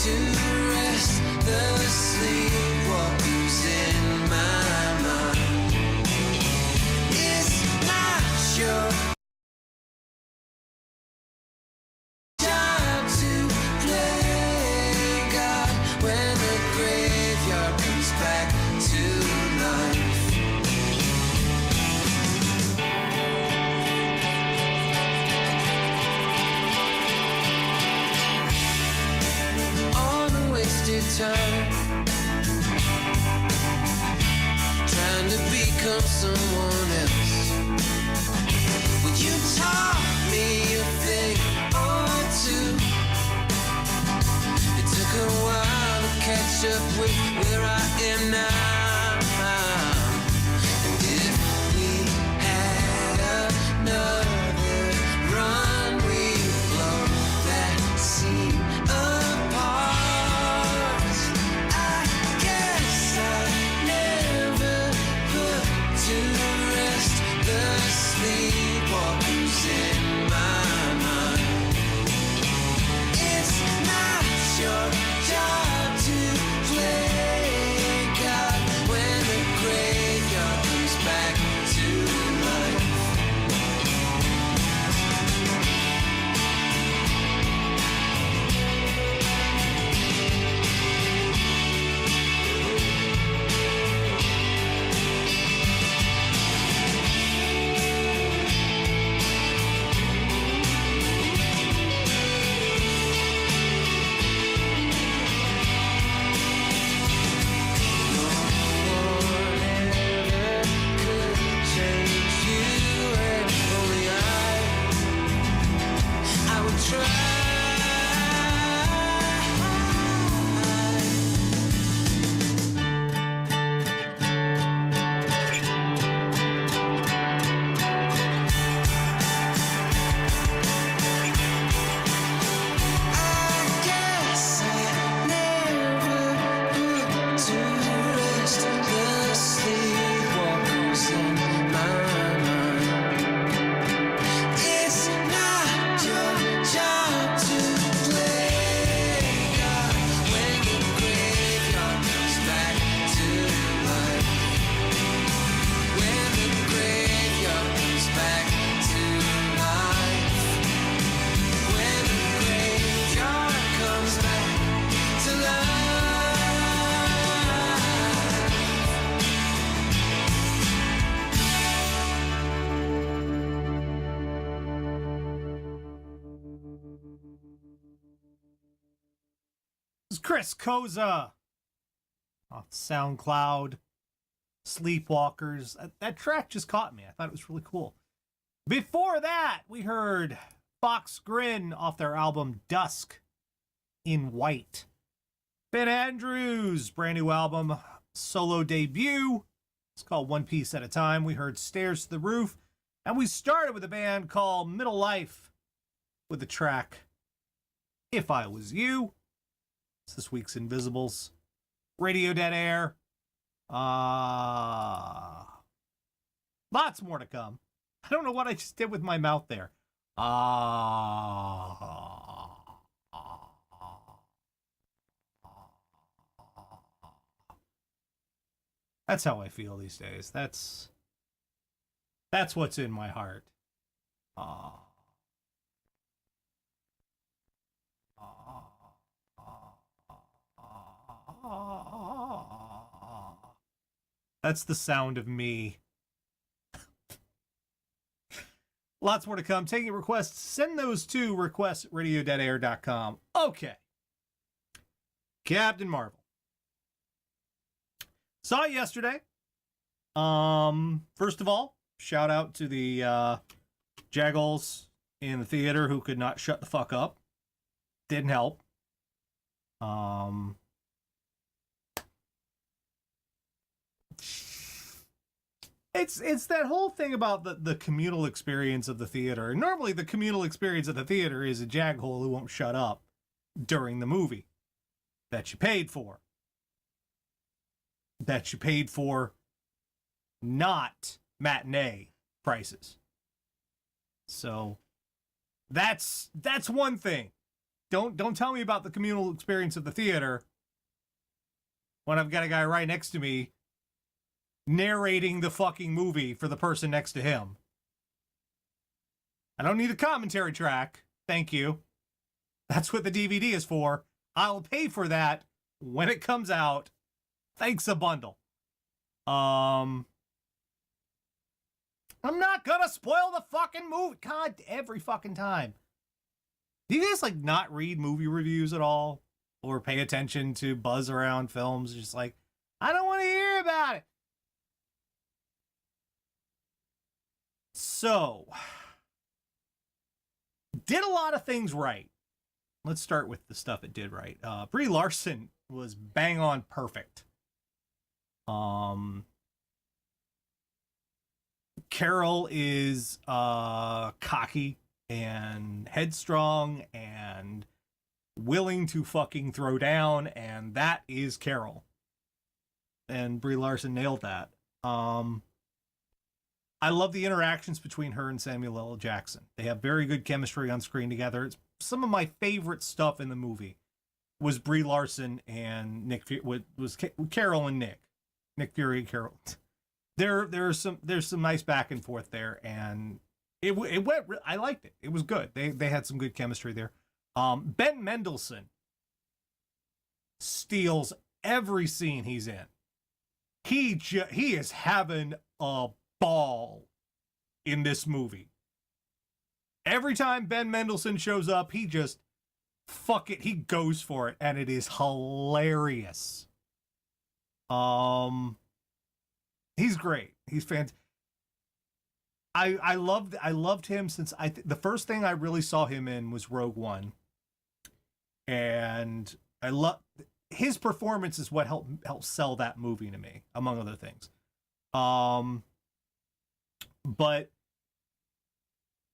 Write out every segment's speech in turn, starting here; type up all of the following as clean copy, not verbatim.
to rest. The sleepwalkers in my mind. It's not your job to play God when the graveyard comes back to life. On a wasted time, trying to become someone else. Well, you taught me a thing or two. It took a while to catch up with where I am now. And if we had another run, we'd blow that scene apart. I guess I never put to rest the sleepwalkers in my mind. It's not your job to play God when the graveyard comes back to life. Chris Koza off SoundCloud, Sleepwalkers. That track just caught me. I thought it was really cool. Before that, we heard Fox Grin off their album Dusk in White. Ben Andrews, brand new album, solo debut. It's called One Piece at a Time. We heard Stairs to the Roof. And we started with a band called Middle Life with the track If I Was You. It's this week's Invisibles. Radio Dead Air. Lots more to come. I don't know what I just did with my mouth there. That's how I feel these days. That's what's in my heart. That's the sound of me. Lots more to come. Taking requests. Send those to requests@radiodeadair.com. Okay. Captain Marvel. Saw it yesterday. First of all, shout out to the Jaggles in the theater who could not shut the fuck up. Didn't help. It's that whole thing about the communal experience of the theater. And normally the communal experience of the theater is a jaghole who won't shut up during the movie that you paid for. That you paid for not matinee prices. So that's one thing Don't tell me about the communal experience of the theater when I've got a guy right next to me narrating the fucking movie for the person next to him. I don't need a commentary track. Thank you. That's what the DVD is for. I'll pay for that when it comes out. Thanks a bundle. I'm not gonna spoil the fucking movie. God, every fucking time. Do you guys like not read movie reviews at all? Or pay attention to buzz around films? Just like, I don't want to hear about it. So, did a lot of things right. Let's start with the stuff it did right. Brie Larson was bang on perfect. Carol is cocky and headstrong and willing to fucking throw down, and that is Carol. And Brie Larson nailed that. I love the interactions between her and Samuel L. Jackson. They have very good chemistry on screen together. It's some of my favorite stuff in the movie was Brie Larson and Nick was Carol and Nick Fury and Carol. There's some nice back and forth there, and it went. I liked it. It was good. They had some good chemistry there. Ben Mendelsohn steals every scene he's in. He is having a ball in this movie. Every time Ben Mendelsohn shows up, he just he goes for it, and it is hilarious. He's great. He's fantastic. I loved him since the first thing I really saw him in was Rogue One. And I love his performance is what helped sell that movie to me, among other things. But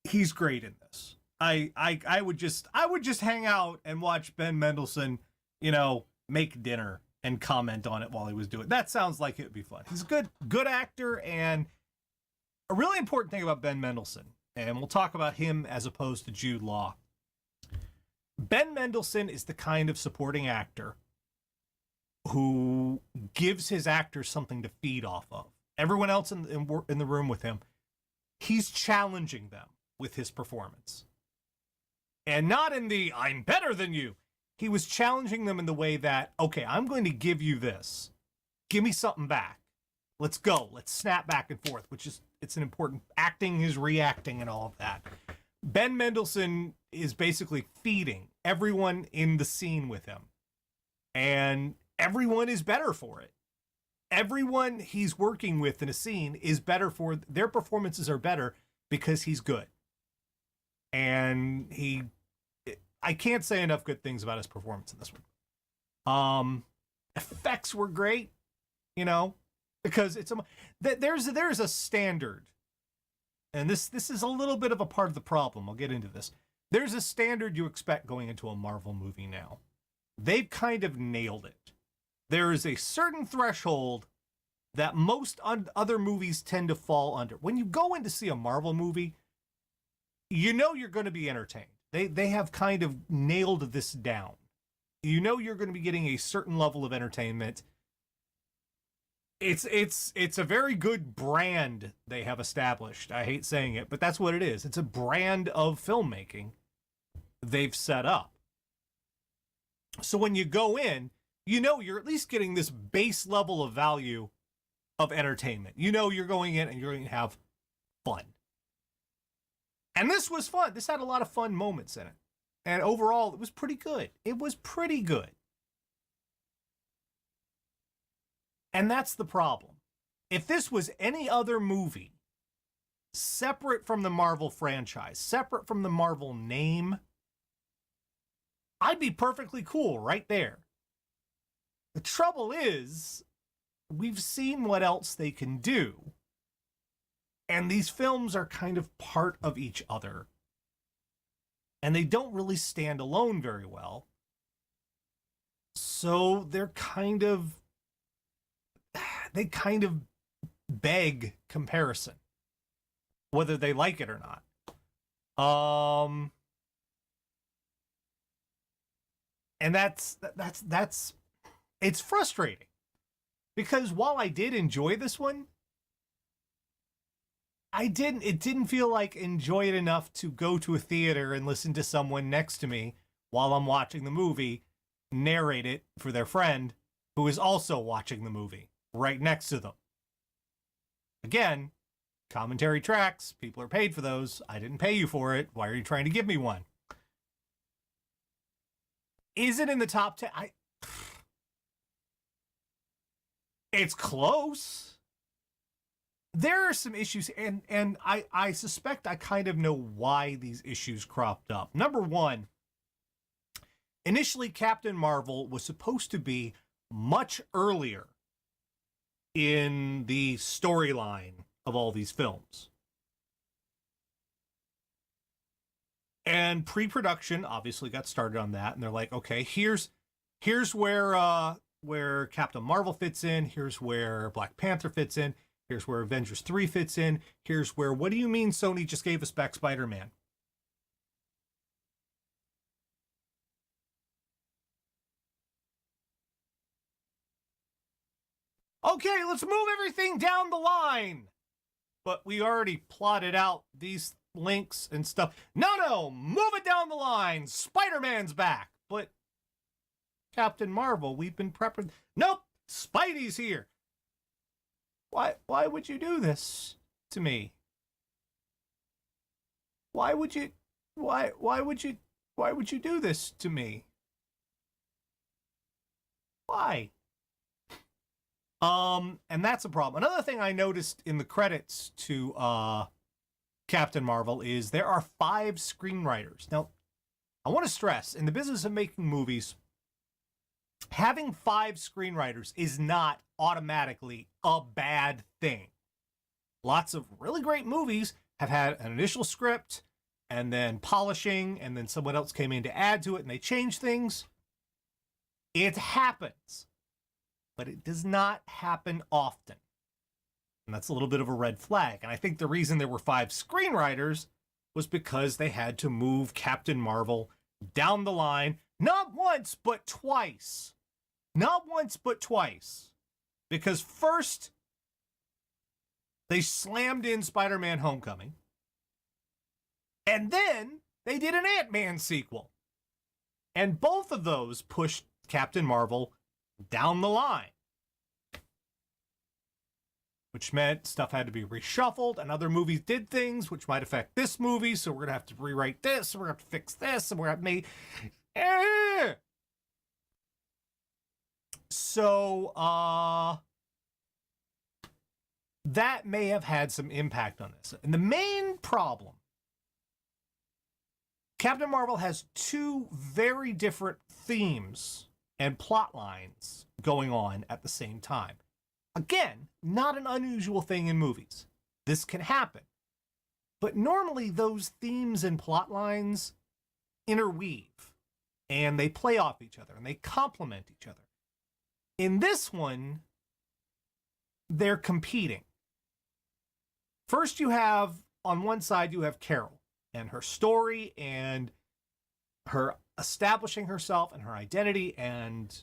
he's great in this. I would just hang out and watch Ben Mendelsohn, make dinner and comment on it while he was doing it. That sounds like it would be fun. He's a good actor, and a really important thing about Ben Mendelsohn, and we'll talk about him as opposed to Jude Law. Ben Mendelsohn is the kind of supporting actor who gives his actors something to feed off of. Everyone else in the room with him, he's challenging them with his performance. And not in the, I'm better than you. He was challenging them in the way that, okay, I'm going to give you this. Give me something back. Let's go. Let's snap back and forth, it's an important, acting is reacting and all of that. Ben Mendelsohn is basically feeding everyone in the scene with him. And everyone is better for it. Everyone he's working with in a scene is better for, their performances are better because he's good. And I can't say enough good things about his performance in this one. Effects were great, because there's a standard, and this is a little bit of a part of the problem. I'll get into this. There's a standard you expect going into a Marvel movie now. They've kind of nailed it. There is a certain threshold that most other movies tend to fall under. When you go in to see a Marvel movie, you're going to be entertained. They have kind of nailed this down. You're going to be getting a certain level of entertainment. It's a very good brand they have established. I hate saying it, but that's what it is. It's a brand of filmmaking they've set up. So when you go in, you're at least getting this base level of value of entertainment. You're going in and you're going to have fun. And this was fun. This had a lot of fun moments in it. And overall, it was pretty good. It was pretty good. And that's the problem. If this was any other movie, separate from the Marvel franchise, separate from the Marvel name, I'd be perfectly cool right there. The trouble is, we've seen what else they can do. And these films are kind of part of each other. And they don't really stand alone very well. So they kind of beg comparison, whether they like it or not. And that's it's frustrating because while I did enjoy this one, it didn't feel like enjoy it enough to go to a theater and listen to someone next to me while I'm watching the movie narrate it for their friend who is also watching the movie right next to them. Again, commentary tracks, people are paid for those. I didn't pay you for it. Why are you trying to give me one? Is it in the top 10? It's close. There are some issues, and I suspect I kind of know why these issues cropped up. Number one, initially Captain Marvel was supposed to be much earlier in the storyline of all these films. And pre-production obviously got started on that, and they're like, okay, here's where Captain Marvel fits in, here's where Black Panther fits in, here's where Avengers 3 fits in, here's where, what do you mean Sony just gave us back Spider-Man? Okay, let's move everything down the line. But we already plotted out these links and stuff. No, move it down the line. Spider-Man's back. But Captain Marvel, we've been prepping. Nope, Spidey's here. Why would you do this to me? Why would you do this to me? Why? And that's a problem. Another thing I noticed in the credits to Captain Marvel is there are 5 screenwriters. Now, I want to stress, in the business of making movies, having 5 screenwriters is not automatically a bad thing. Lots of really great movies have had an initial script and then polishing, and then someone else came in to add to it and they changed things. It happens. But it does not happen often. And that's a little bit of a red flag. And I think the reason there were 5 screenwriters was because they had to move Captain Marvel down the line, not once, but twice. Not once, but twice. Because first, they slammed in Spider-Man Homecoming. And then they did an Ant-Man sequel. And both of those pushed Captain Marvel down the line, which meant stuff had to be reshuffled, and other movies did things which might affect this movie, so we're gonna have to rewrite this, and we're gonna have to fix this, and we're gonna make so that may have had some impact on this. And the main problem, Captain Marvel has 2 very different themes and plot lines going on at the same time. Again, not an unusual thing in movies. This can happen. But normally those themes and plot lines interweave and they play off each other and they complement each other. In this one, they're competing. First, you have, on one side, you have Carol and her story and her establishing herself and her identity and,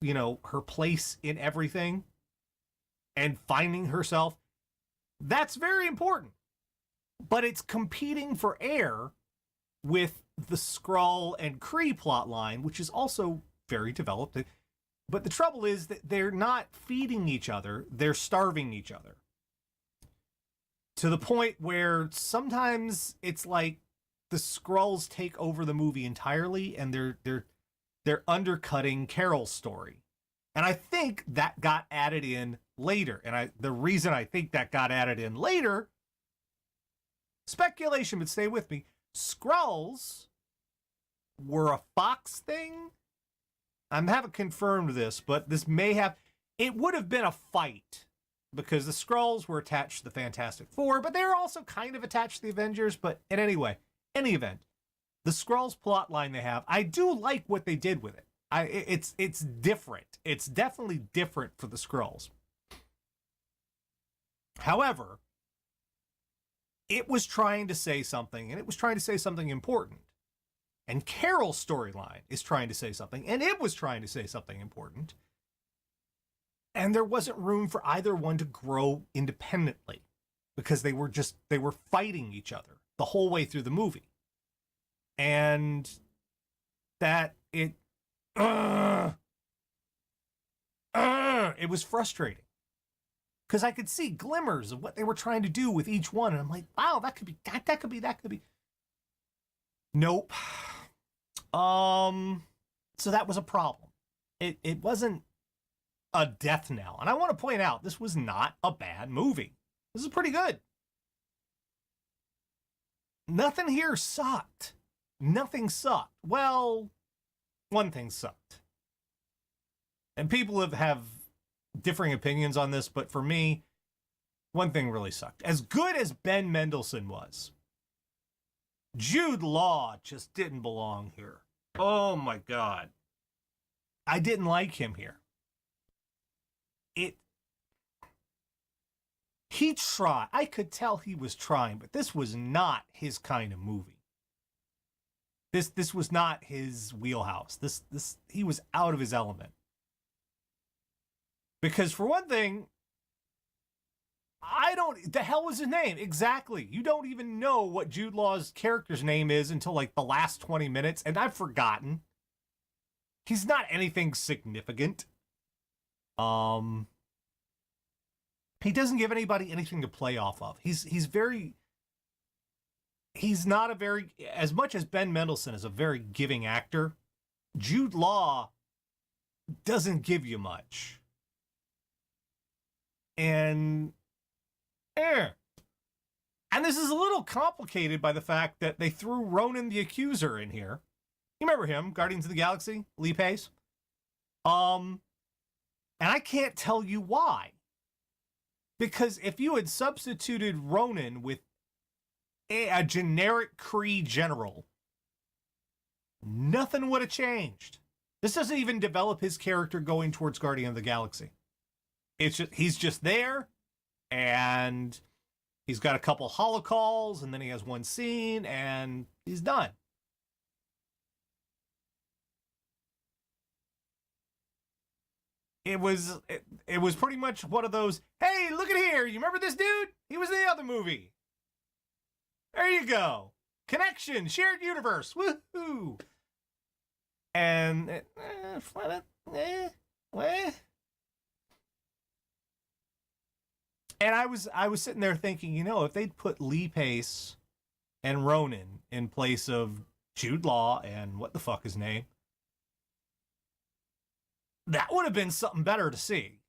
you know, her place in everything and finding herself. That's very important. But it's competing for air with the Skrull and Kree plot line, which is also very developed. But the trouble is that they're not feeding each other, they're starving each other. To the point where sometimes it's like the Skrulls take over the movie entirely and they're undercutting Carol's story. And I think that got added in later. And the reason I think that got added in later, speculation, but stay with me, Skrulls were a Fox thing. I haven't confirmed this, but this may have, it would have been a fight because the Skrulls were attached to the Fantastic Four, but they're also kind of attached to the Avengers. But in any event, the Skrulls plot line they have, I do like what they did with it. It's different. It's definitely different for the Skrulls. However, it was trying to say something, and it was trying to say something important. And Carol's storyline is trying to say something, and it was trying to say something important. And there wasn't room for either one to grow independently because they were fighting each other the whole way through the movie. And it was frustrating because I could see glimmers of what they were trying to do with each one. And I'm like, wow, that could be. Nope. So that was a problem. It wasn't a death knell. And I want to point out, this was not a bad movie. This is pretty good. Nothing here sucked. Nothing sucked. Well, one thing sucked. And people have differing opinions on this, but for me, one thing really sucked. As good as Ben Mendelsohn was, Jude Law just didn't belong here. Oh my God. I didn't like him here. He tried. I could tell he was trying, but this was not his kind of movie. This was not his wheelhouse. He was out of his element. Because for one thing, the hell was his name? Exactly. You don't even know what Jude Law's character's name is until like the last 20 minutes, and I've forgotten. He's not anything significant. He doesn't give anybody anything to play off of. He's not a very, as much as Ben Mendelsohn is a very giving actor, Jude Law doesn't give you much. And this is a little complicated by the fact that they threw Ronan the Accuser in here. You remember him, Guardians of the Galaxy, Lee Pace? And I can't tell you why. Because if you had substituted Ronan with a generic Kree general, nothing would have changed. This doesn't even develop his character going towards Guardian of the Galaxy. He's just there, and he's got a couple holocalls, and then he has one scene, and he's done. It was pretty much one of those, hey, look at here, you remember this dude? He was in the other movie. There you go. Connection, shared universe, woohoo! And, And I was sitting there thinking, if they'd put Lee Pace and Ronan in place of Jude Law and what the fuck his name, that would have been something better to see.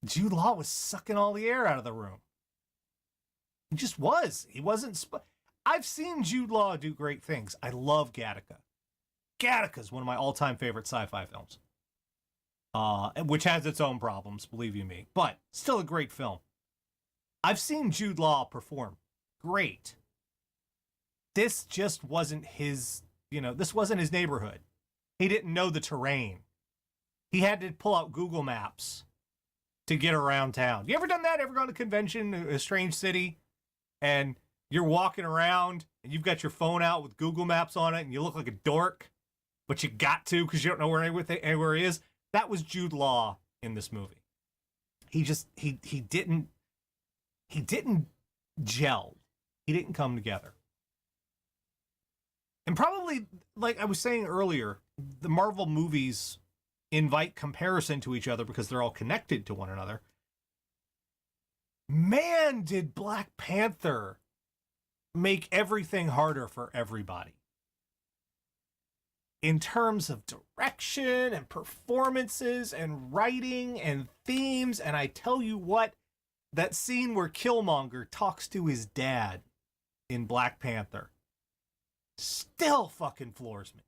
Jude Law was sucking all the air out of the room. He just was. He wasn't. I've seen Jude Law do great things. I love Gattaca. Gattaca is one of my all-time favorite sci-fi films. Which has its own problems, believe you me, but still a great film. I've seen Jude Law perform great. This just wasn't his, this wasn't his neighborhood. He didn't know the terrain. He had to pull out Google Maps to get around town. You ever done that? Ever gone to a convention, a strange city, and you're walking around and you've got your phone out with Google Maps on it and you look like a dork, but you got to because you don't know where anywhere he is? That was Jude Law in this movie. He didn't gel. He didn't come together. And probably, like I was saying earlier, the Marvel movies invite comparison to each other because they're all connected to one another. Man, did Black Panther make everything harder for everybody. In terms of direction and performances and writing and themes. And I tell you what, that scene where Killmonger talks to his dad in Black Panther still fucking floors me.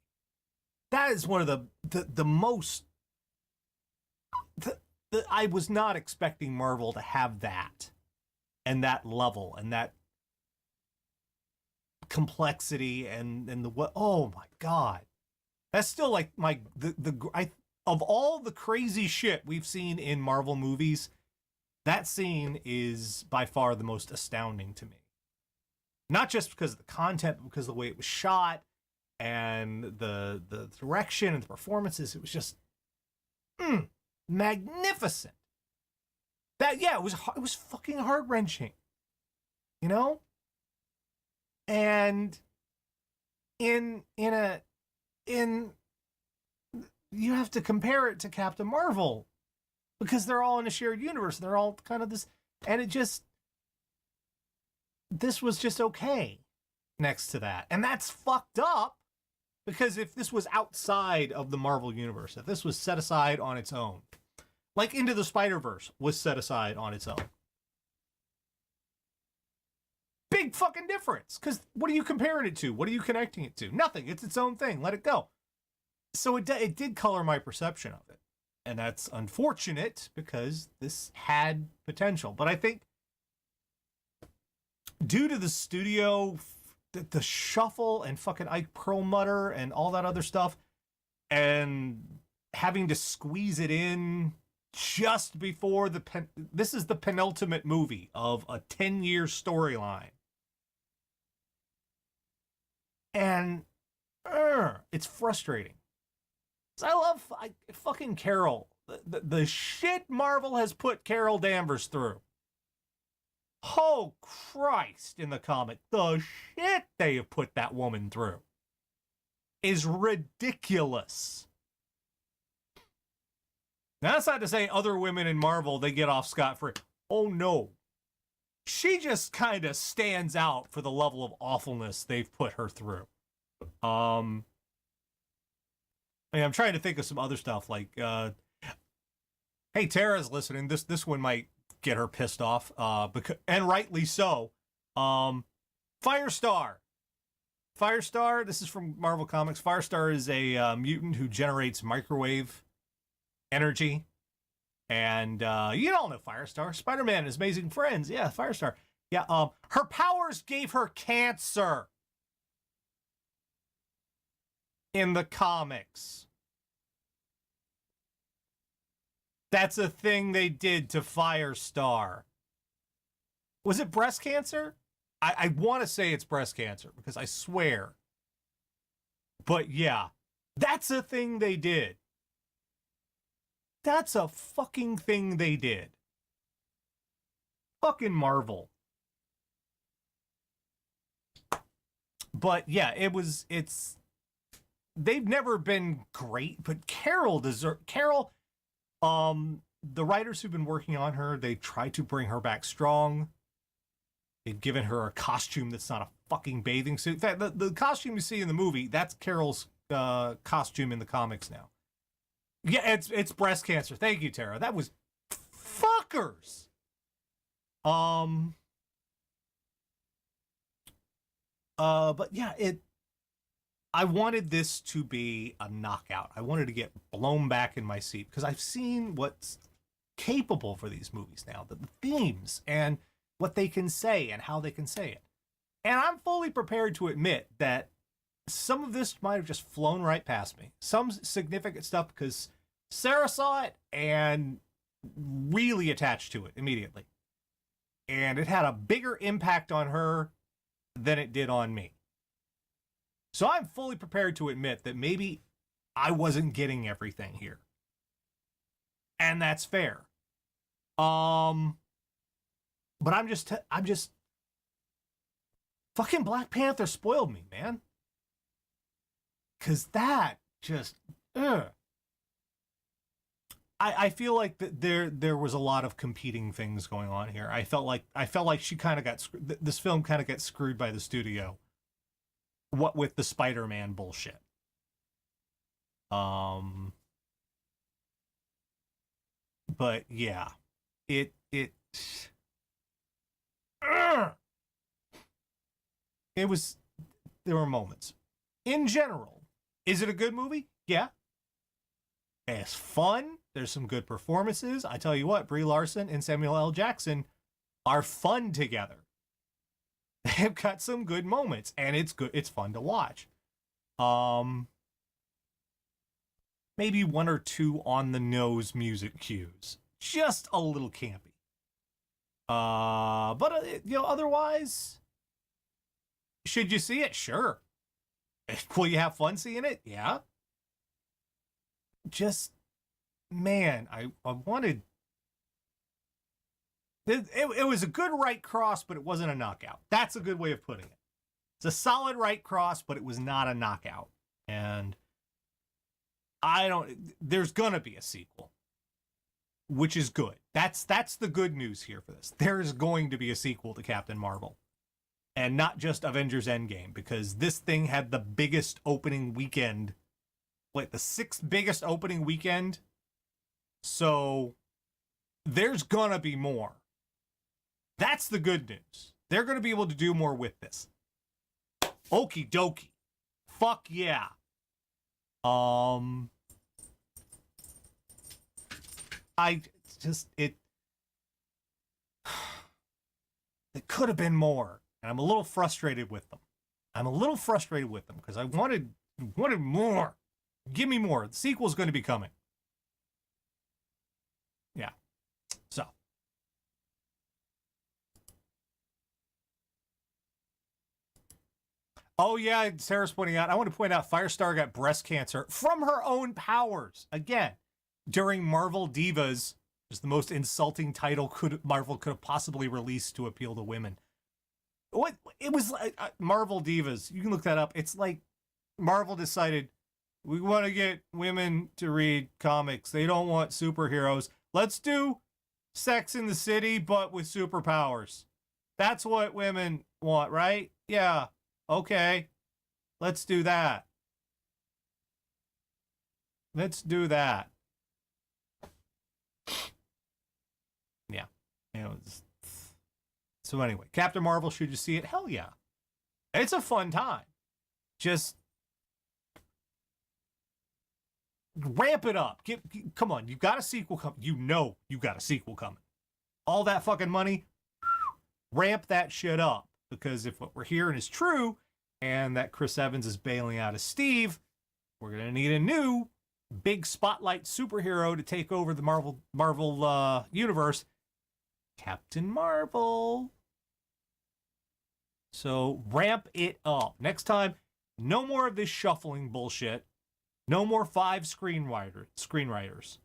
That is one of the most... I was not expecting Marvel to have that and that level and that complexity and the what. Oh my God. That's still like of all the crazy shit we've seen in Marvel movies, that scene is by far the most astounding to me. Not just because of the content, but because of the way it was shot and the direction and the performances. It was just magnificent. It was fucking heart-wrenching. You know? And in you have to compare it to Captain Marvel because they're all in a shared universe. They're all kind of this, and this was just okay next to that. And that's fucked up because if this was outside of the Marvel universe, if this was set aside on its own, like Into the Spider-Verse was set aside on its own, big fucking difference. Because what are you comparing it to? What are you connecting it to? Nothing. It's its own thing. Let it go. So it did color my perception of it. And that's unfortunate because this had potential. But I think due to the studio, the shuffle and fucking Ike Perlmutter and all that other stuff, and having to squeeze it in just before this is the penultimate movie of a 10-year storyline. And it's frustrating. I love fucking Carol. The shit Marvel has put Carol Danvers through. Oh, Christ, in the comic. The shit they have put that woman through is ridiculous. Now, that's not to say other women in Marvel, they get off scot-free. Oh, no. She just kind of stands out for the level of awfulness they've put her through. I'm trying to think of some other stuff like, hey, Tara's listening. This one might get her pissed off, and rightly so. Firestar. Firestar, this is from Marvel Comics. Firestar is a mutant who generates microwave energy. And you all know Firestar. Spider-Man and His Amazing Friends. Yeah, Firestar. Yeah, her powers gave her cancer in the comics. That's a thing they did to Firestar. Was it breast cancer? I want to say it's breast cancer because I swear. But yeah, that's a thing they did. That's a fucking thing they did. Fucking Marvel. But yeah, they've never been great, but Carol, the writers who've been working on her, they tried to bring her back strong. They've given her a costume that's not a fucking bathing suit. In fact, the costume you see in the movie, that's Carol's costume in the comics now. Yeah, it's breast cancer. Thank you, Tara. That was fuckers. But yeah, I wanted this to be a knockout. I wanted to get blown back in my seat because I've seen what's capable for these movies now, the themes and what they can say and how they can say it. And I'm fully prepared to admit that some of this might have just flown right past me. Some significant stuff because Sarah saw it and really attached to it immediately. And it had a bigger impact on her than it did on me. So I'm fully prepared to admit that maybe I wasn't getting everything here. And that's fair. But I'm just fucking Black Panther spoiled me, man. 'Cause that just I feel like there was a lot of competing things going on here. I felt like she kind of got this film kind of got screwed by the studio. What with the Spider-Man bullshit. But yeah, there were moments. In general, is it a good movie? Yeah. It's fun. There's some good performances. I tell you what, Brie Larson and Samuel L. Jackson are fun together. They've got some good moments, and it's good. It's fun to watch. Maybe one or two on the nose music cues, just a little campy. But otherwise, Should you see it? Sure. Will you have fun seeing it? Yeah. Just, man, I wanted. It was a good right cross, but it wasn't a knockout. That's a good way of putting it. It's a solid right cross, but it was not a knockout. And there's gonna be a sequel, which is good. That's the good news here for this. There's going to be a sequel to Captain Marvel. And not just Avengers Endgame, because this thing had the biggest opening weekend, like the 6th biggest opening weekend. So there's gonna be more. That's the good news. They're gonna be able to do more with this. Okie dokie. Fuck yeah. It could have been more. And I'm a little frustrated with them. Because I wanted more. Give me more. The sequel's going to be coming. Yeah. So. Oh, yeah, Sarah's pointing out. I want to point out Firestar got breast cancer from her own powers. Again, during Marvel Divas, which is the most insulting title Marvel could have possibly released to appeal to women. What it was like, Marvel Divas. You can look that up. It's like Marvel decided we want to get women to read comics. They don't want superheroes. Let's do Sex in the City, but with superpowers. That's what women want, right? Yeah. Okay. Let's do that. Yeah. So anyway, Captain Marvel, should you see it? Hell yeah. It's a fun time. Just ramp it up. Come on, you've got a sequel coming. You got a sequel coming. All that fucking money, ramp that shit up. Because if what we're hearing is true, and that Chris Evans is bailing out as Steve, we're going to need a new big spotlight superhero to take over the Marvel universe. Captain Marvel. So ramp it up. Next time, no more of this shuffling bullshit. No more 5 screenwriters.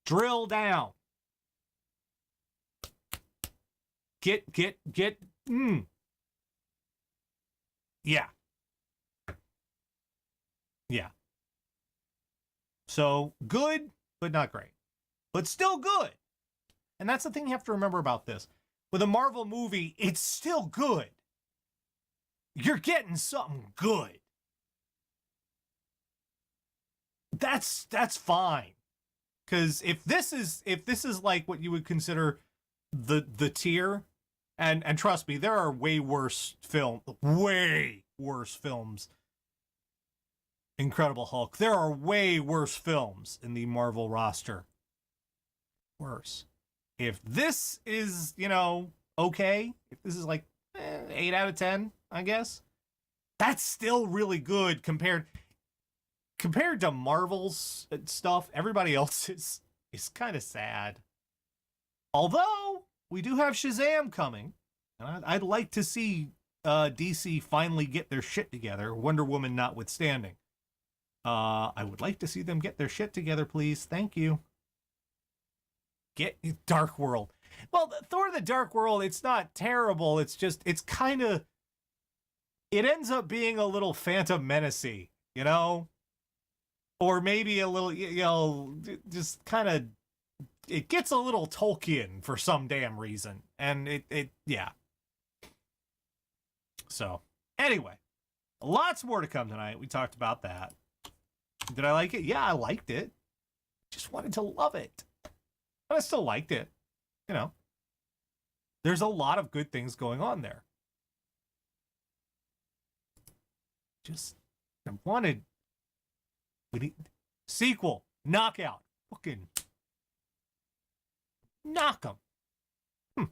Drill down. Get. Yeah. Yeah. So good, but not great. But still good. And that's the thing you have to remember about this. With a Marvel movie, it's still good. You're getting something good. That's fine. Because if this is like what you would consider the tier, and trust me, there are way worse films. Incredible Hulk. There are way worse films in the Marvel roster. Worse. If this is, okay, if this is like 8 out of 10, I guess, that's still really good compared to Marvel's stuff. Everybody else is kind of sad. Although we do have Shazam coming, and I'd like to see DC finally get their shit together, Wonder Woman notwithstanding. I would like to see them get their shit together, please. Thank you. Get Dark World. Well, Thor the Dark World, it's not terrible. It's just, it ends up being a little Phantom Menace-y, Or maybe a little, just kind of, it gets a little Tolkien for some damn reason. And yeah. So, anyway, lots more to come tonight. We talked about that. Did I like it? Yeah, I liked it. Just wanted to love it. But I still liked it. There's a lot of good things going on there. Just, I wanted... sequel. Knockout. Fucking... knock 'em.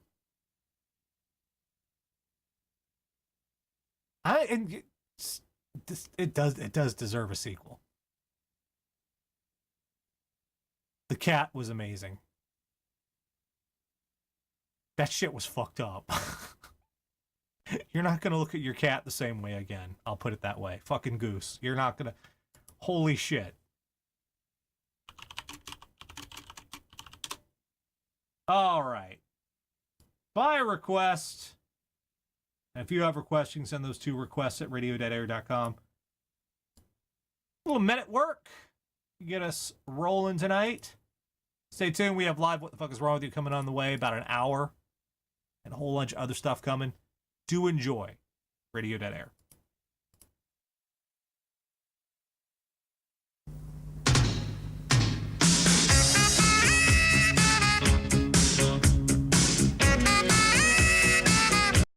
It does deserve a sequel. The cat was amazing. That shit was fucked up. You're not going to look at your cat the same way again. I'll put it that way. Fucking Goose. You're not going to... Holy shit. All right. By request. And if you have requests, you can send those to requests at radio.air.com. A little minute work. Get us rolling tonight. Stay tuned. We have live What the Fuck is Wrong with You coming on the way, about an hour. And a whole bunch of other stuff coming. Do enjoy radio.air.